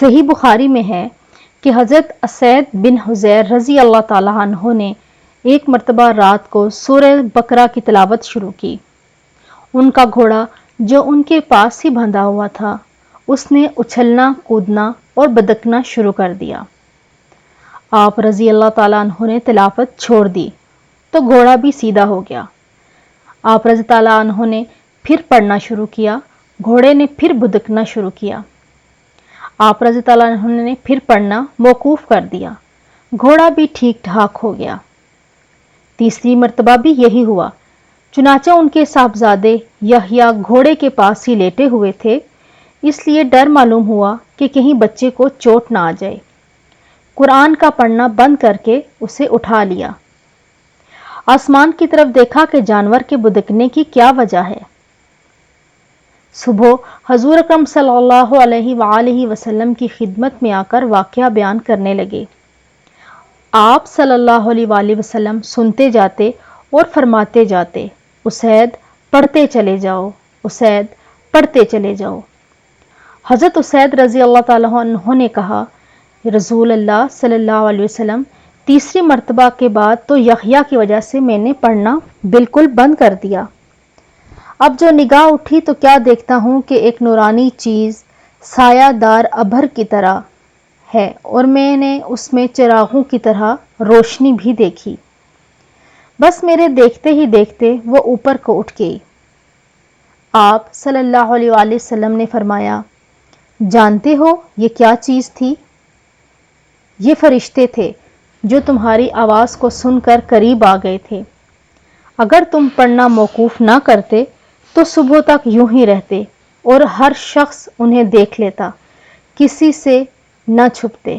صحیح بخاری میں ہے کہ حضرت اسید بن حضیر رضی اللہ تعالیٰ عنہ نے ایک مرتبہ رات کو سورہ بقرہ کی تلاوت شروع کی۔ ان کا گھوڑا جو ان کے پاس ہی بندھا ہوا تھا اس نے اچھلنا کودنا اور بدکنا شروع کر دیا۔ آپ رضی اللہ تعالیٰ عنہ نے تلاوت چھوڑ دی تو گھوڑا بھی سیدھا ہو گیا۔ آپ رضی اللہ تعالیٰ عنہ نے پھر پڑھنا شروع کیا، گھوڑے نے پھر بدکنا شروع کیا۔ آپ رضی اللہ تعالیٰ عنہ نے پھر پڑھنا موقوف کر دیا، گھوڑا بھی ٹھیک ٹھاک ہو گیا۔ تیسری مرتبہ بھی یہی ہوا، چنانچہ ان کے صاحبزادے یحییٰ گھوڑے کے پاس ہی لیٹے ہوئے تھے، اس لیے ڈر معلوم ہوا کہ کہیں بچے کو چوٹ نہ آ جائے۔ قرآن کا پڑھنا بند کر کے اسے اٹھا لیا۔ آسمان کی طرف دیکھا کہ جانور کے بدکنے کی کیا وجہ ہے۔ صبح حضور اکرم صلی اللہ علیہ وآلہ وسلم کی خدمت میں آ کر واقعہ بیان کرنے لگے۔ آپ صلی اللہ علیہ وآلہ وسلم سنتے جاتے اور فرماتے جاتے، اسید پڑھتے چلے جاؤ، اسید پڑھتے چلے جاؤ۔ حضرت اسید رضی اللہ تعالیٰ عنہ نے کہا، رسول اللہ صلی اللہ علیہ وسلم، تیسری مرتبہ کے بعد تو یحییٰ کی وجہ سے میں نے پڑھنا بالکل بند کر دیا۔ اب جو نگاہ اٹھی تو کیا دیکھتا ہوں کہ ایک نورانی چیز سایہ دار ابر کی طرح ہے اور میں نے اس میں چراغوں کی طرح روشنی بھی دیکھی۔ بس میرے دیکھتے ہی دیکھتے وہ اوپر کو اٹھ گئی۔ آپ صلی اللہ علیہ وآلہ وسلم نے فرمایا، جانتے ہو یہ کیا چیز تھی؟ یہ فرشتے تھے جو تمہاری آواز کو سن کر قریب آ گئے تھے۔ اگر تم پڑھنا موقوف نہ کرتے تو صبح تک یوں ہی رہتے اور ہر شخص انہیں دیکھ لیتا، کسی سے نہ چھپتے۔